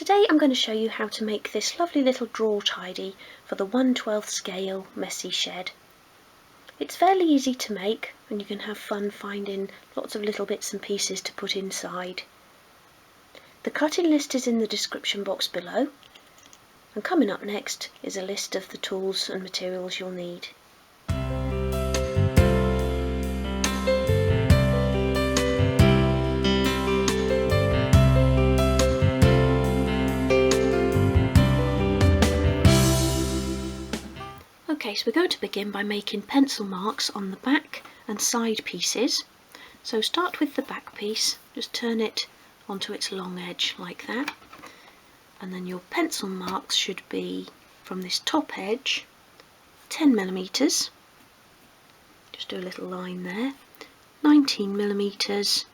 Today I'm going to show you how to make this lovely little drawer tidy for the 1/12 scale messy shed. It's fairly easy to make and you can have fun finding lots of little bits and pieces to put inside. The cutting list is in the description box below, and coming up next is a list of the tools and materials you'll need. Okay, so we're going to begin by making pencil marks on the back and side pieces. So start with the back piece, just turn it onto its long edge like that, and then your pencil marks should be from this top edge 10mm, just do a little line there, 19mm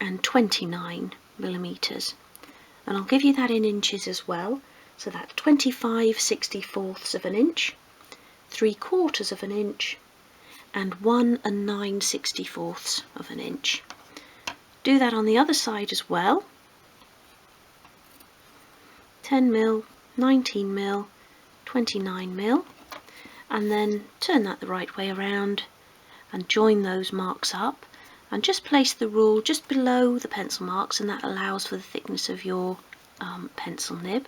and 29mm, and I'll give you that in inches as well. So that's 25/64 of an inch, 3/4 of an inch, and 1 9/64 of an inch. Do that on the other side as well. 10mm, 19mm, 29mm, and then turn that the right way around and join those marks up, and just place the rule just below the pencil marks, and that allows for the thickness of your pencil nib.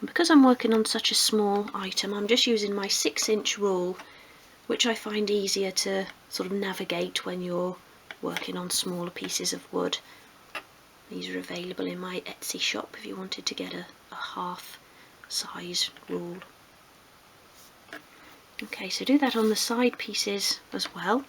And because I'm working on such a small item, I'm just using my 6-inch rule, which I find easier to sort of navigate when you're working on smaller pieces of wood. These are available in my Etsy shop if you wanted to get a half size rule. Okay, so do that on the side pieces as well.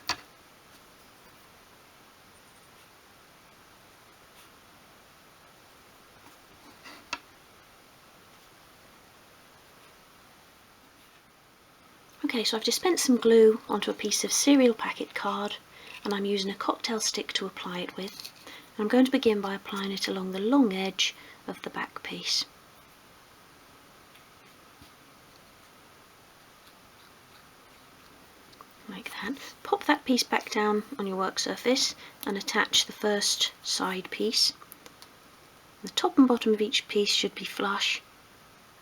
Okay, so I've dispensed some glue onto a piece of cereal packet card, and I'm using a cocktail stick to apply it with. I'm going to begin by applying it along the long edge of the back piece. Like that. Pop that piece back down on your work surface and attach the first side piece. The top and bottom of each piece should be flush,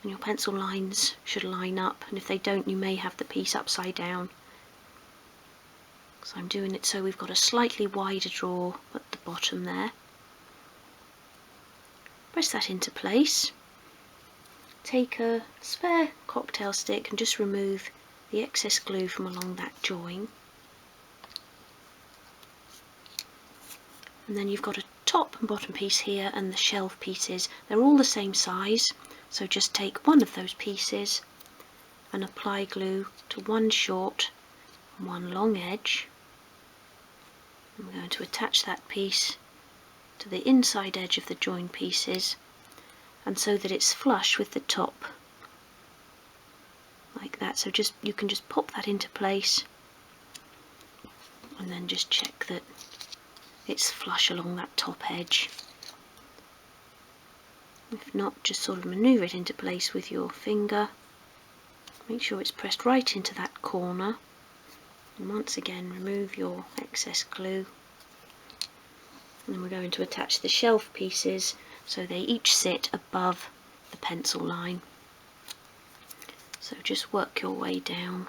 and your pencil lines should line up, and if they don't you may have the piece upside down. So I'm doing it so we've got a slightly wider drawer at the bottom there. Press that into place. Take a spare cocktail stick and just remove the excess glue from along that join. And then you've got a top and bottom piece here and the shelf pieces. They're all the same size, so just take one of those pieces and apply glue to one short and one long edge. And we're going to attach that piece to the inside edge of the join pieces, and so that it's flush with the top, like that. So you can just pop that into place and then just check that it's flush along that top edge. If not, just sort of manoeuvre it into place with your finger. Make sure it's pressed right into that corner, and once again remove your excess glue. And then we're going to attach the shelf pieces so they each sit above the pencil line. So just work your way down.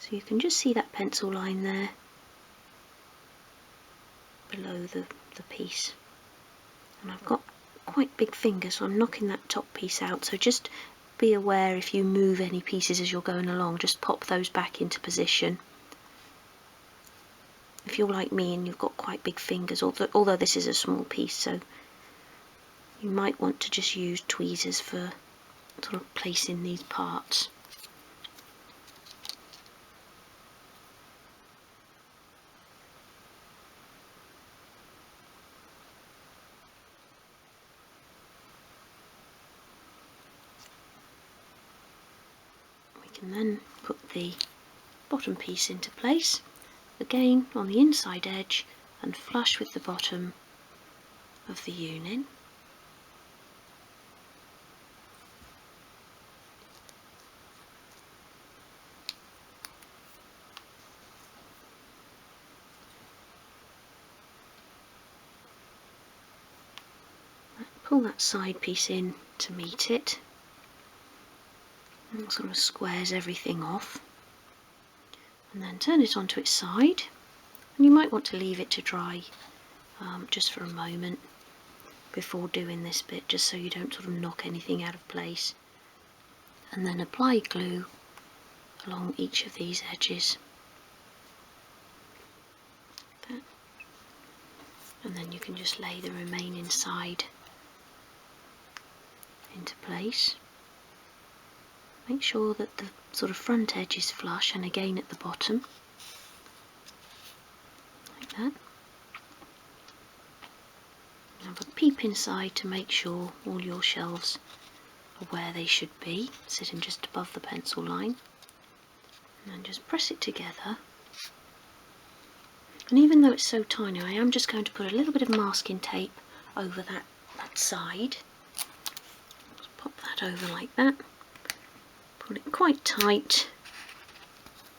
So you can just see that pencil line there below the piece. And I've got quite big fingers, so I'm knocking that top piece out, so just be aware if you move any pieces as you're going along, just pop those back into position. If you're like me and you've got quite big fingers, although this is a small piece, so you might want to just use tweezers for sort of placing these parts. We can then put the bottom piece into place, again on the inside edge and flush with the bottom of the unit. pull that side piece in to meet it, and it sort of squares everything off, and then turn it onto its side. And you might want to leave it to dry just for a moment before doing this bit, just so you don't sort of knock anything out of place. And then apply glue along each of these edges. Like that. And then you can just lay the remaining side into place. Make sure that the sort of front edge is flush, and again at the bottom, like that. Have a peep inside to make sure all your shelves are where they should be, sitting just above the pencil line. And then just press it together. And even though it's so tiny, I am just going to put a little bit of masking tape over that side. Just pop that over like that. Pull it quite tight,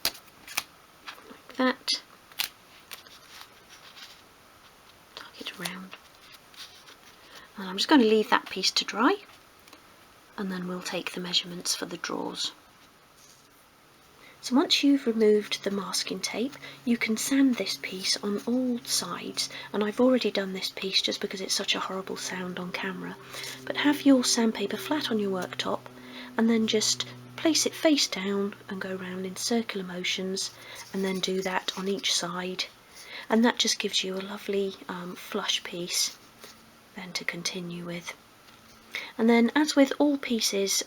like that. Tuck it around. And I'm just going to leave that piece to dry, and then we'll take the measurements for the drawers. So once you've removed the masking tape, you can sand this piece on all sides, and I've already done this piece just because it's such a horrible sound on camera. But have your sandpaper flat on your worktop, and then just place it face down and go round in circular motions, and then do that on each side, and that just gives you a lovely flush piece then to continue with. And then, as with all pieces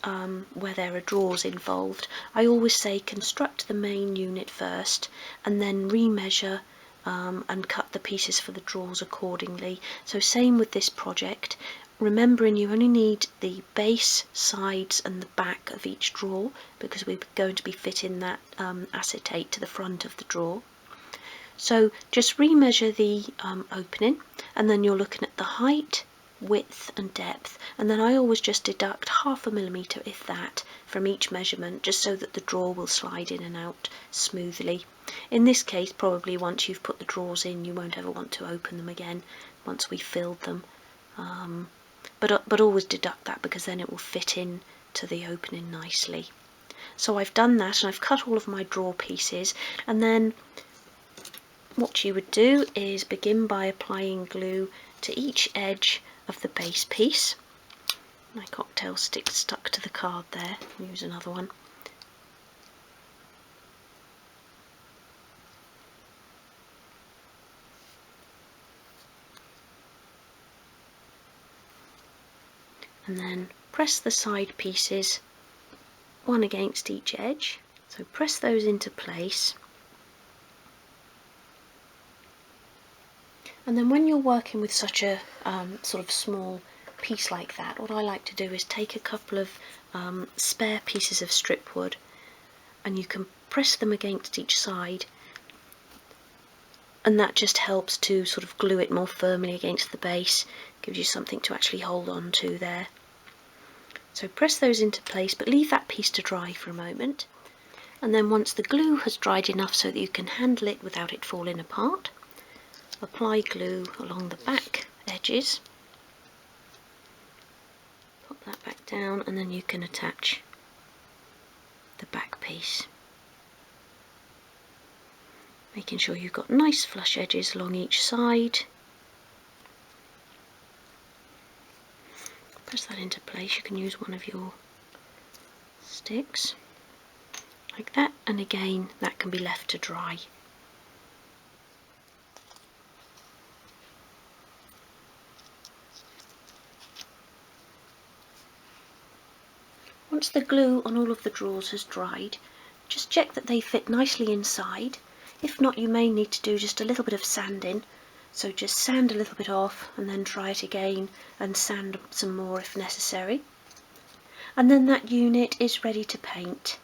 where there are drawers involved, I always say construct the main unit first and then remeasure and cut the pieces for the drawers accordingly. So same with this project, remembering you only need the base, sides and the back of each drawer, because we're going to be fitting that acetate to the front of the drawer. So just remeasure the opening, and then you're looking at the height, width and depth, and then I always just deduct 0.5 millimetre, if that, from each measurement, just so that the drawer will slide in and out smoothly. In this case, probably once you've put the drawers in, you won't ever want to open them again once we've filled them, but always deduct that, because then it will fit in to the opening nicely. So I've done that, and I've cut all of my drawer pieces, and then what you would do is begin by applying glue to each edge of the base piece. My cocktail stick stuck to the card there, I'll use another one. And then press the side pieces one against each edge, so press those into place. And then when you're working with such a sort of small piece like that, what I like to do is take a couple of spare pieces of strip wood, and you can press them against each side, and that just helps to sort of glue it more firmly against the base, gives you something to actually hold on to there. So press those into place, but leave that piece to dry for a moment, and then once the glue has dried enough so that you can handle it without it falling apart, apply glue along the back edges, pop that back down, and then you can attach the back piece, making sure you've got nice flush edges along each side. Press that into place. You can use one of your sticks like that, and again that can be left to dry. Once the glue on all of the drawers has dried, just check that they fit nicely inside. If not, you may need to do just a little bit of sanding, so just sand a little bit off and then try it again and sand some more if necessary. And then that unit is ready to paint.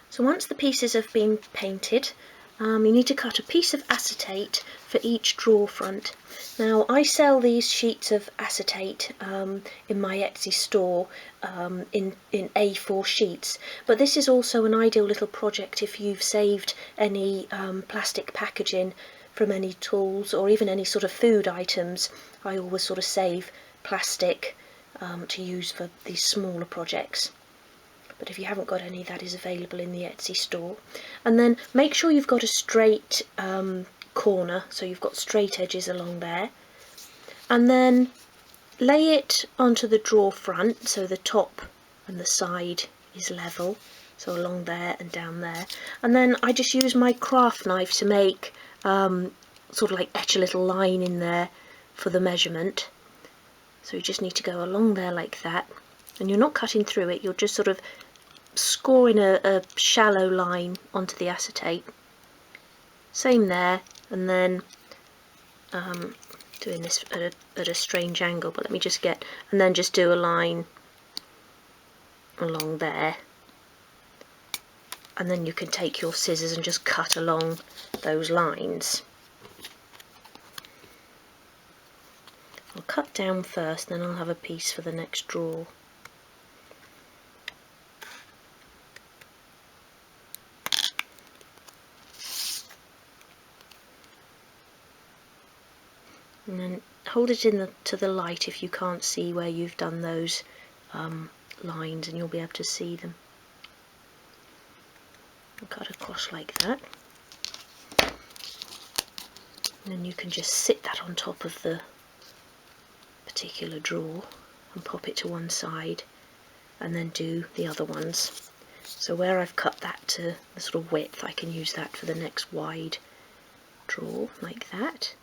So once the pieces have been painted, you need to cut a piece of acetate for each drawer front. Now I sell these sheets of acetate in my Etsy store in A4 sheets, but this is also an ideal little project if you've saved any plastic packaging from any tools or even any sort of food items. I always sort of save plastic to use for these smaller projects. But if you haven't got any, that is available in the Etsy store. And then make sure you've got a straight corner, so you've got straight edges along there. And then lay it onto the drawer front, so the top and the side is level, so along there and down there. And then I just use my craft knife to make sort of like etch a little line in there for the measurement. So you just need to go along there like that, and you're not cutting through it, you're just sort of scoring a shallow line onto the acetate. Same there, and then doing this at a strange angle, but let me just get, and then just do a line along there, and then you can take your scissors and just cut along those lines. I'll cut down first, then I'll have a piece for the next drawer. And then hold it to the light if you can't see where you've done those lines, and you'll be able to see them. I'll cut across like that. And then you can just sit that on top of the particular drawer and pop it to one side, and then do the other ones. So where I've cut that to the sort of width, I can use that for the next wide drawer, like that.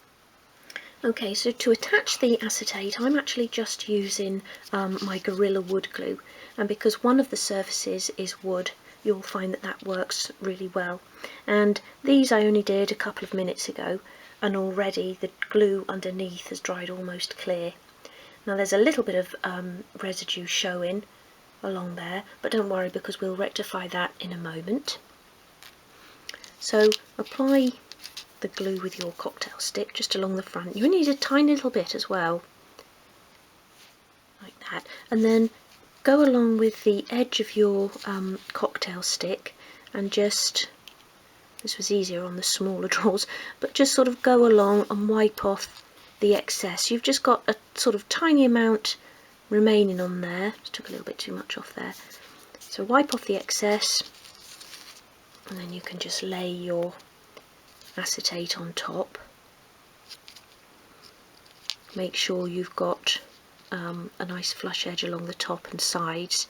Okay, so to attach the acetate, I'm actually just using my Gorilla wood glue, and because one of the surfaces is wood, you'll find that that works really well. And these I only did a couple of minutes ago, and already the glue underneath has dried almost clear. Now there's a little bit of residue showing along there, but don't worry, because we'll rectify that in a moment. So apply the glue with your cocktail stick just along the front. You need a tiny little bit as well, like that, and then go along with the edge of your cocktail stick and just, this was easier on the smaller drawers, but just sort of go along and wipe off the excess. You've just got a sort of tiny amount remaining on there. Just took a little bit too much off there. So wipe off the excess, and then you can just lay your acetate on top. Make sure you've got a nice flush edge along the top and sides,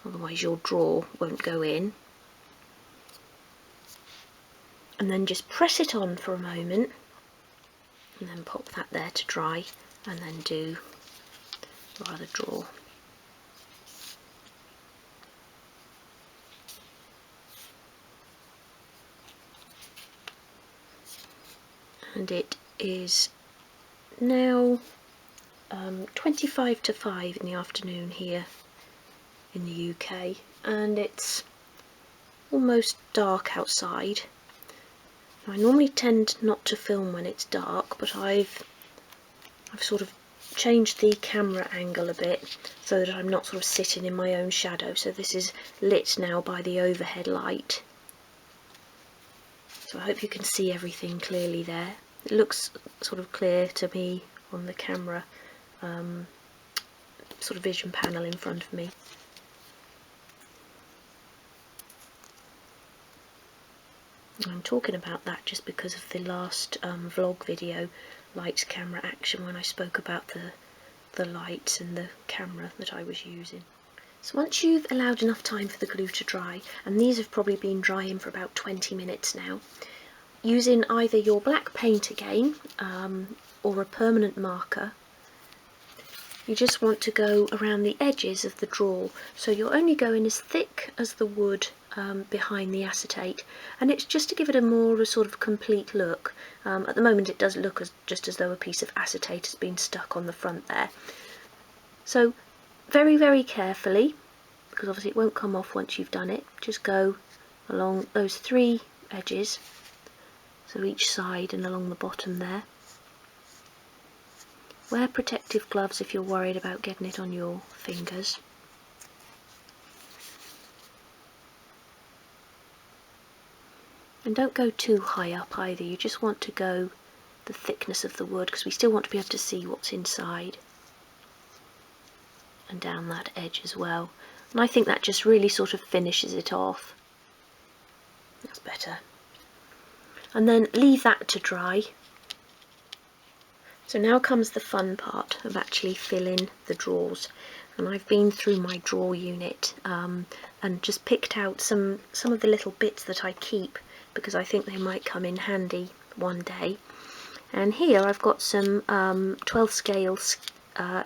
otherwise your drawer won't go in. And then just press it on for a moment, and then pop that there to dry, and then do your other drawer. And it is now 25 to 5 in the afternoon here in the UK, and it's almost dark outside. I normally tend not to film when it's dark, but I've sort of changed the camera angle a bit so that I'm not sort of sitting in my own shadow. So this is lit now by the overhead light. So I hope you can see everything clearly there. It looks sort of clear to me on the camera sort of vision panel in front of me. I'm talking about that just because of the last vlog video, Lights, Camera, Action, when I spoke about the lights and the camera that I was using. So once you've allowed enough time for the glue to dry, and these have probably been drying for about 20 minutes now, using either your black paint again or a permanent marker, you just want to go around the edges of the drawer, so you're only going as thick as the wood behind the acetate, and it's just to give it a more sort of complete look. At the moment it does look just as though a piece of acetate has been stuck on the front there. So very, very carefully, because obviously it won't come off once you've done it, just go along those 3 edges, so each side and along the bottom there. Wear protective gloves if you're worried about getting it on your fingers. And don't go too high up either, you just want to go the thickness of the wood, because we still want to be able to see what's inside. and down that edge as well. And I think that just really sort of finishes it off. That's better. And then leave that to dry. So now comes the fun part of actually filling the drawers. And I've been through my drawer unit and just picked out some of the little bits that I keep because I think they might come in handy one day. And here I've got some 12 scale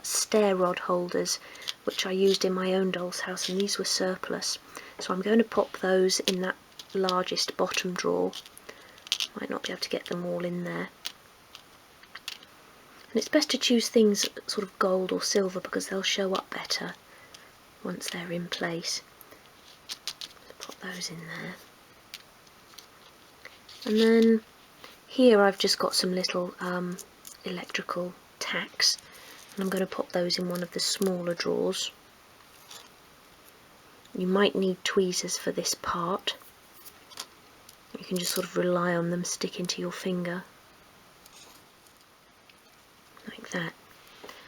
stair rod holders which I used in my own doll's house, and these were surplus. So I'm going to pop those in that largest bottom drawer. Might not be able to get them all in there. And it's best to choose things sort of gold or silver because they'll show up better once they're in place. Pop those in there. And then here I've just got some little electrical tacks, and I'm going to pop those in one of the smaller drawers. You might need tweezers for this part. You can just sort of rely on them sticking to your finger. Like that.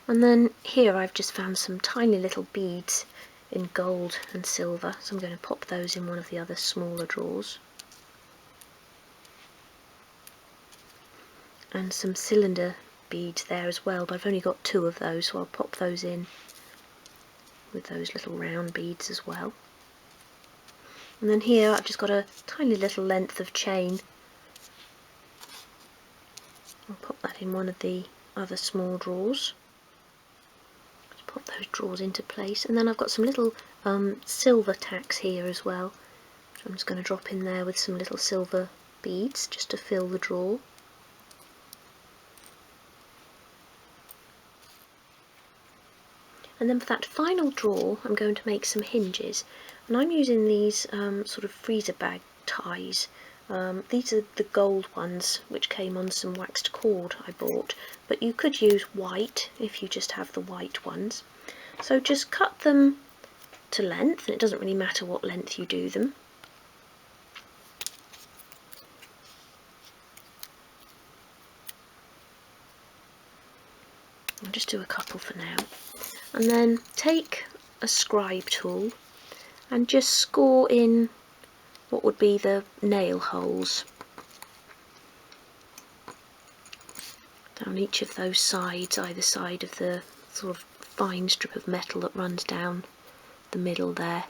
And then here I've just found some tiny little beads in gold and silver, so I'm going to pop those in one of the other smaller drawers. And some cylinder beads there as well, but I've only got 2 of those, so I'll pop those in with those little round beads as well. And then here I've just got a tiny little length of chain. I'll pop that in one of the other small drawers. Just pop those drawers into place, and then I've got some little silver tacks here as well. So I'm just going to drop in there with some little silver beads just to fill the drawer. And then for that final drawer I'm going to make some hinges, and I'm using these sort of freezer bag ties. These are the gold ones which came on some waxed cord I bought, but you could use white if you just have the white ones. So just cut them to length, and it doesn't really matter what length you do them. I'll just do a couple for now. And then take a scribe tool and just score in what would be the nail holes down each of those sides, either side of the sort of fine strip of metal that runs down the middle there.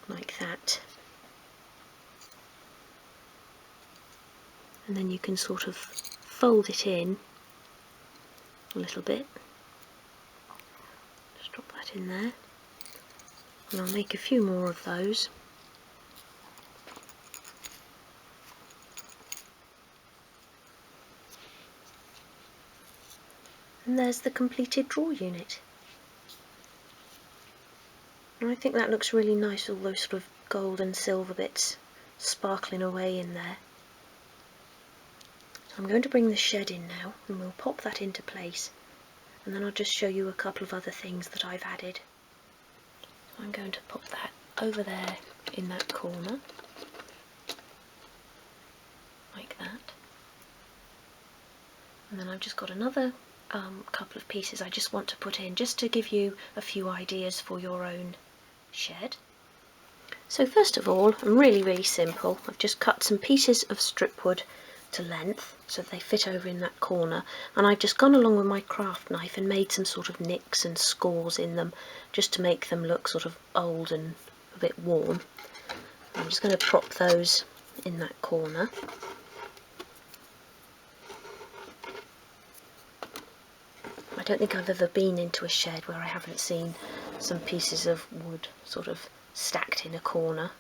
Like that. And then you can sort of fold it in a little bit. Just drop that in there. And I'll make a few more of those. And there's the completed drawer unit. And I think that looks really nice, all those sort of gold and silver bits sparkling away in there. I'm going to bring the shed in now, and we'll pop that into place, and then I'll just show you a couple of other things that I've added. I'm going to pop that over there in that corner, like that. And then I've just got another couple of pieces I just want to put in, just to give you a few ideas for your own shed. So first of all, I'm really simple. I've just cut some pieces of strip wood to length so they fit over in that corner, and I've just gone along with my craft knife and made some sort of nicks and scores in them just to make them look sort of old and a bit worn. I'm just going to prop those in that corner. I don't think I've ever been into a shed where I haven't seen some pieces of wood sort of stacked in a corner.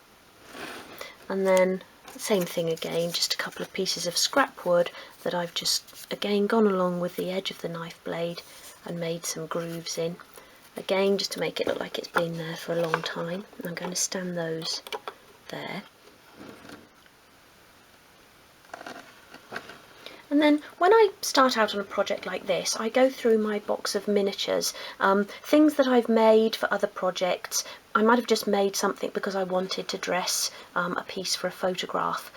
And then same thing again, just a couple of pieces of scrap wood that I've just again gone along with the edge of the knife blade and made some grooves in, again just to make it look like it's been there for a long time. And I'm going to stand those there. And then when I start out on a project like this, I go through my box of miniatures, things that I've made for other projects. I might have just made something because I wanted to dress a piece for a photograph.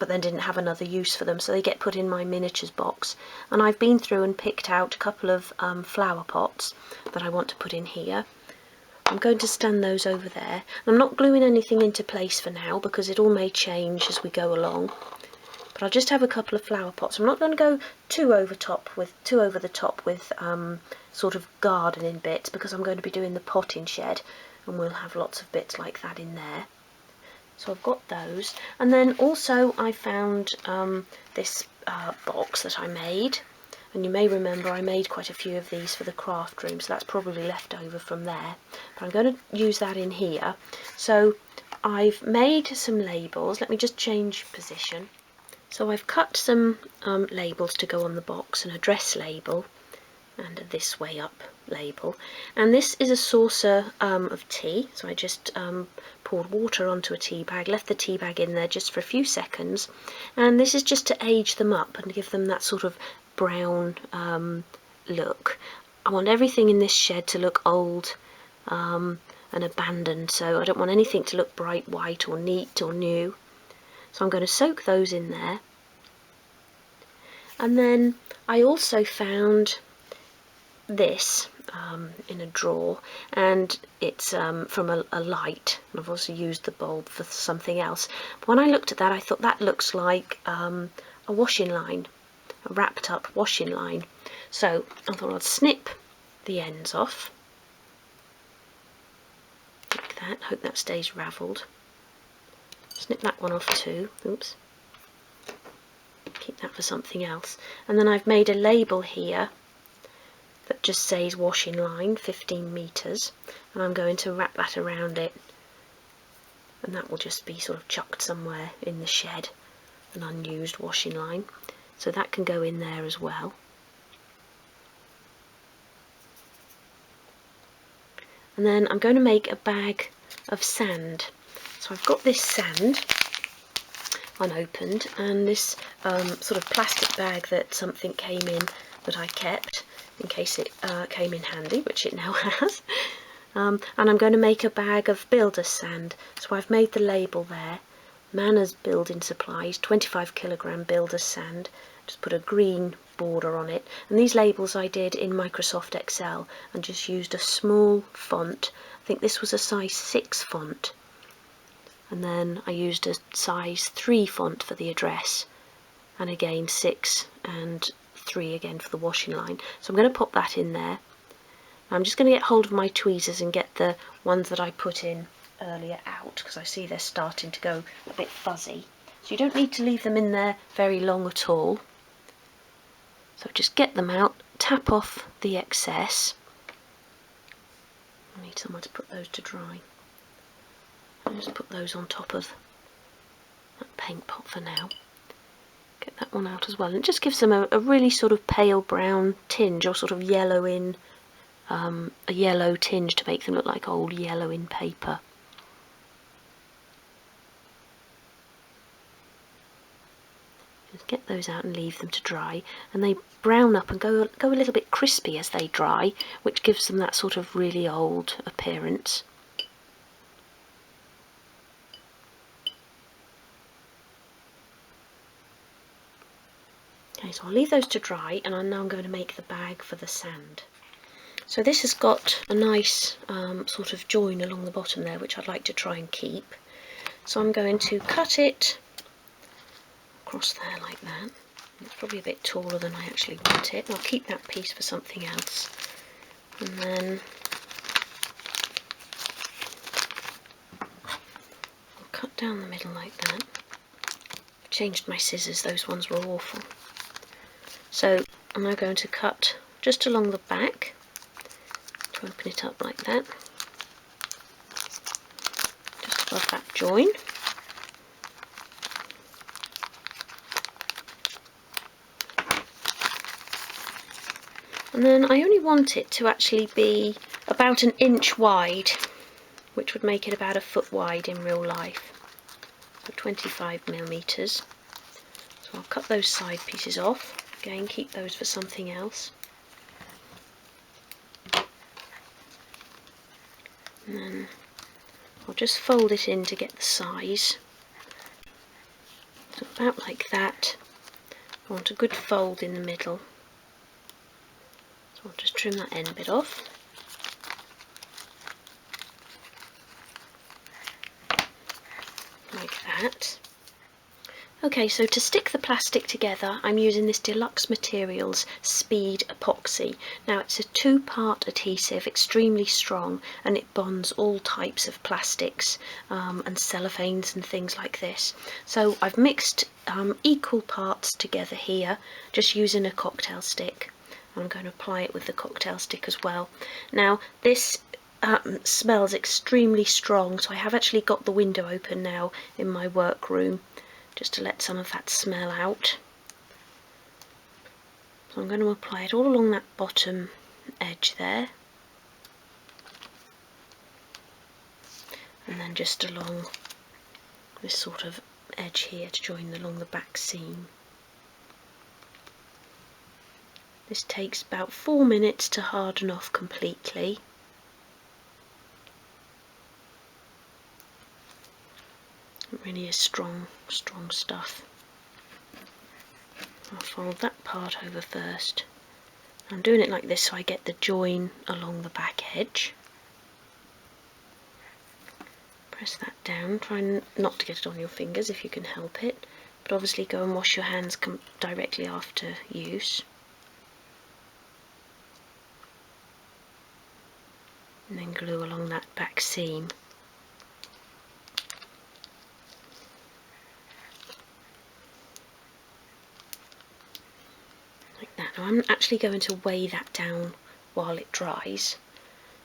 but then didn't have another use for them, so they get put in my miniatures box. And I've been through and picked out a couple of flower pots that I want to put in here. I'm going to stand those over there. I'm not gluing anything into place for now because it all may change as we go along. But I'll just have a couple of flower pots. I'm not going to go too over the top with sort of gardening bits, because I'm going to be doing the potting shed and we'll have lots of bits like that in there. So I've got those, and then also I found this box that I made, and you may remember I made quite a few of these for the craft room, so that's probably left over from there, but I'm going to use that in here. So I've made some labels. Let me just change position. So I've cut some labels to go on the box, an address label and a this way up label, and this is a saucer of tea. So I just poured water onto a tea bag, left the tea bag in there just for a few seconds, and this is just to age them up and give them that sort of brown look. I want everything in this shed to look old and abandoned, so I don't want anything to look bright white or neat or new. So I'm going to soak those in there. And then I also found this in a drawer, and it's from a light, and I've also used the bulb for something else. But when I looked at that, I thought that looks like a washing line, a wrapped up washing line. So I thought I'd snip the ends off like that. Hope that stays ravelled. Snip that one off too. Oops. Keep that for something else. And then I've made a label here that just says washing line 15 metres, and I'm going to wrap that around it, and that will just be sort of chucked somewhere in the shed, an unused washing line, so that can go in there as well. And then I'm going to make a bag of sand. So I've got this sand unopened, and this sort of plastic bag that something came in that I kept in case it came in handy, which it now has. And I'm going to make a bag of builder's sand. So I've made the label there, Manners Building Supplies, 25 kilogram builder's sand. Just put a green border on it, and these labels I did in Microsoft Excel and just used a small font. I think this was a size 6 font, and then I used a size 3 font for the address, and again 6 and 3 again for the washing line. So I'm going to pop that in there. I'm just going to get hold of my tweezers and get the ones that I put in earlier out, because I see they're starting to go a bit fuzzy. So you don't need to leave them in there very long at all. So just get them out, tap off the excess. I need somewhere to put those to dry. I'll just put those on top of that paint pot for now. Get that one out as well, and it just gives them a really sort of pale brown tinge, or sort of yellowing, a yellow tinge to make them look like old yellowing paper. Just get those out and leave them to dry, and they brown up and go a little bit crispy as they dry, which gives them that sort of really old appearance. Okay, so I'll leave those to dry, and I'm now going to make the bag for the sand. So this has got a nice sort of join along the bottom there, which I'd like to try and keep. So I'm going to cut it across there like that. It's probably a bit taller than I actually want it. I'll keep that piece for something else. And then I'll cut down the middle like that. I've changed my scissors, those ones were awful. So I'm now going to cut just along the back to open it up like that, just above that join. And then I only want it to actually be about 1 inch wide, which would make it about 1 foot wide in real life, so 25 millimeters. So I'll cut those side pieces off. Again, keep those for something else. And then I'll just fold it in to get the size. So about like that. I want a good fold in the middle. So I'll just trim that end bit off. Like that. Okay, so to stick the plastic together, I'm using this Deluxe Materials Speed Epoxy. Now it's a 2-part adhesive, extremely strong, and it bonds all types of plastics and cellophanes and things like this. So I've mixed equal parts together here, just using a cocktail stick. I'm going to apply it with the cocktail stick as well. Now this smells extremely strong, so I have actually got the window open now in my workroom, just to let some of that smell out. So I'm going to apply it all along that bottom edge there, and then just along this sort of edge here to join along the back seam. This takes about 4 minutes to harden off completely. It really is strong stuff. I'll fold that part over first. I'm doing it like this so I get the join along the back edge. Press that down, try not to get it on your fingers if you can help it, but obviously go and wash your hands directly after use. And then glue along that back seam. Like that. Now I'm actually going to weigh that down while it dries.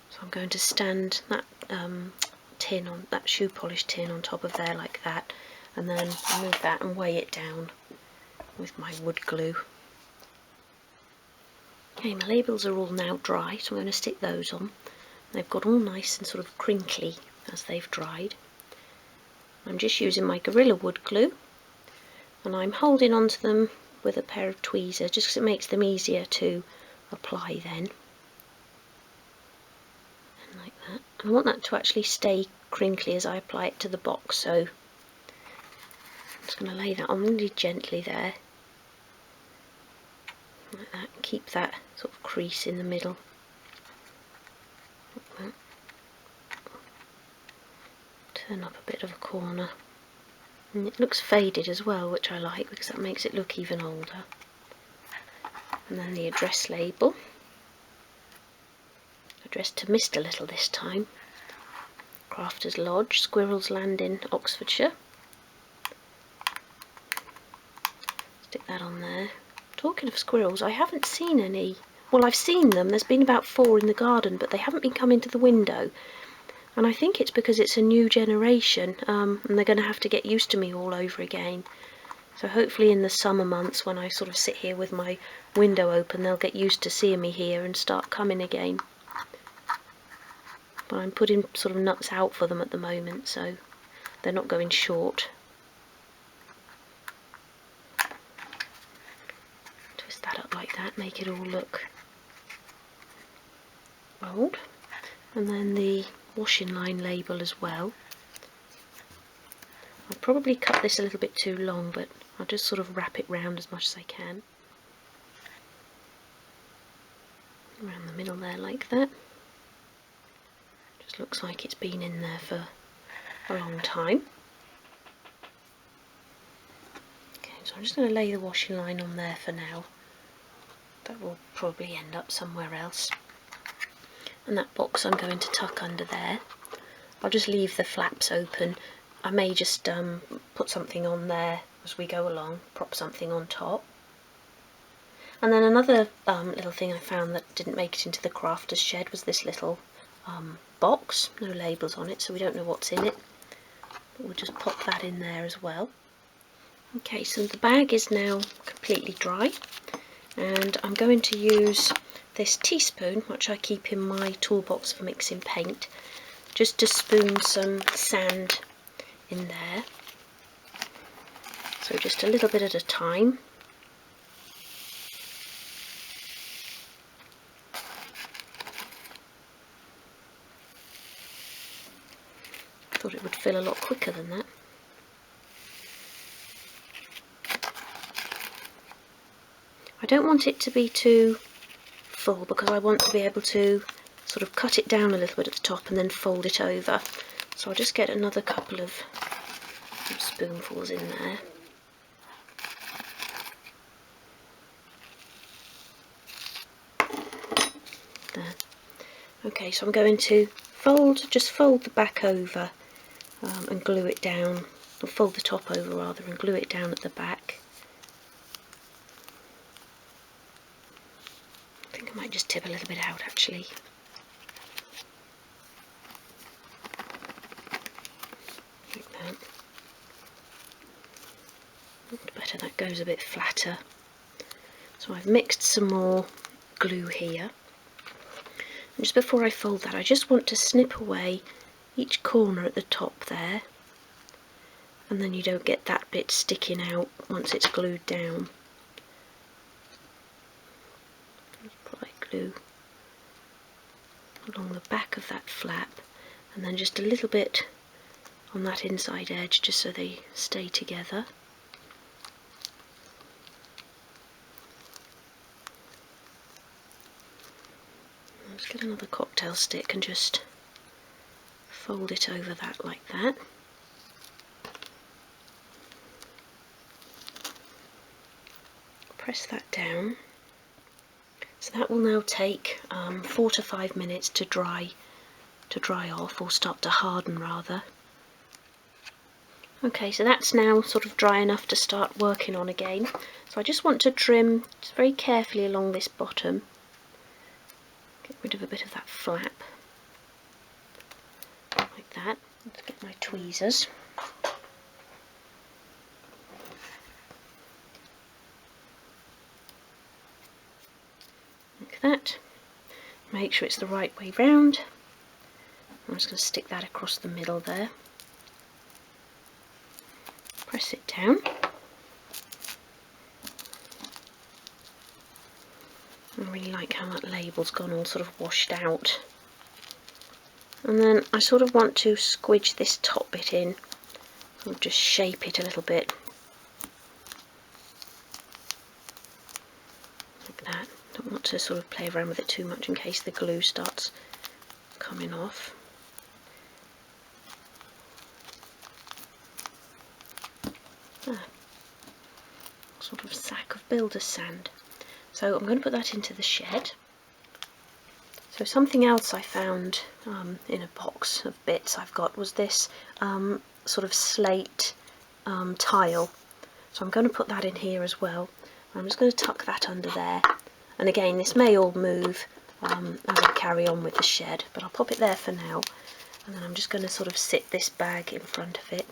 So I'm going to stand that tin on that shoe polish tin on top of there like that, and then move that and weigh it down with my wood glue. Okay, my labels are all now dry, so I'm going to stick those on. They've got all nice and sort of crinkly as they've dried. I'm just using my Gorilla Wood glue, and I'm holding onto them with a pair of tweezers just because it makes them easier to apply then. And like that. I want that to actually stay crinkly as I apply it to the box, so I'm just going to lay that on really gently there. Like that, and keep that sort of crease in the middle. Like that. Turn up a bit of a corner. And it looks faded as well, which I like because that makes it look even older. And then the address label. Addressed to Mr. Little this time. Crafters Lodge, Squirrel's Landing, Oxfordshire. Stick that on there. Talking of squirrels, I haven't seen any. Well, I've seen them. There's been about 4 in the garden, but they haven't been coming to the window. And I think it's because it's a new generation, and they're going to have to get used to me all over again. So hopefully in the summer months, when I sort of sit here with my window open, they'll get used to seeing me here and start coming again. But I'm putting sort of nuts out for them at the moment, so they're not going short. Twist that up like that, make it all look rolled. And then the washing line label as well. I'll probably cut this a little bit too long, but I'll just sort of wrap it round as much as I can. Around the middle there like that. Just looks like it's been in there for a long time. Okay, so I'm just going to lay the washing line on there for now. That will probably end up somewhere else. And that box I'm going to tuck under there. I'll just leave the flaps open. I may just put something on there as we go along, prop something on top. And then another little thing I found that didn't make it into the crafter's shed was this little box. No labels on it, so we don't know what's in it. But we'll just pop that in there as well. Okay, so the bag is now completely dry, and I'm going to use this teaspoon, which I keep in my toolbox for mixing paint, just to spoon some sand in there. So just a little bit at a time. I thought it would fill a lot quicker than that. I don't want it to be too full because I want to be able to sort of cut it down a little bit at the top and then fold it over. So I'll just get another couple of spoonfuls in there. There. Okay, so I'm going to just fold the back over and glue it down, or fold the top over rather and glue it down at the back. I think I might just tip a little bit out actually. Like that. Better, that goes a bit flatter. So I've mixed some more glue here. And just before I fold that, I just want to snip away each corner at the top there, and then you don't get that bit sticking out once it's glued down. Apply glue along the back of that flap, and then just a little bit on that inside edge just so they stay together. Let's get another cocktail stick and just fold it over that like that. Press that down. So that will now take 4 to 5 minutes to dry off, or start to harden rather. Okay, so that's now sort of dry enough to start working on again. So I just want to trim just very carefully along this bottom. Get rid of a bit of that flap. Like that. Let's get my tweezers. Like that. Make sure it's the right way round. I'm just going to stick that across the middle there. Press it down. I really like how that label's gone all sort of washed out. And then I sort of want to squidge this top bit in, or just shape it a little bit. Like that. Don't want to sort of play around with it too much in case the glue starts coming off. Sort of sack of builder's sand. So I'm going to put that into the shed. So something else I found in a box of bits I've got was this sort of slate tile. So I'm going to put that in here as well. I'm just going to tuck that under there. And again, this may all move as I carry on with the shed, but I'll pop it there for now. And then I'm just going to sort of sit this bag in front of it.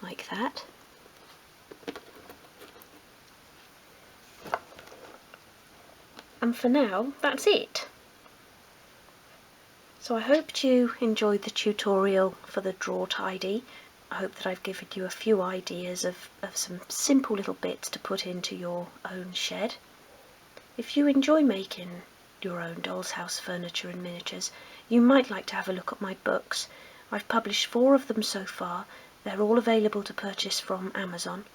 Like that. And for now, that's it. So I hope you enjoyed the tutorial for the drawer tidy. I hope that I've given you a few ideas of some simple little bits to put into your own shed. If you enjoy making your own doll's house furniture and miniatures, you might like to have a look at my books. I've published 4 of them so far. They're all available to purchase from Amazon.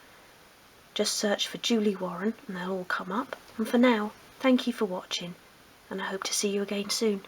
Just search for Julie Warren and they'll all come up. And for now, thank you for watching, and I hope to see you again soon.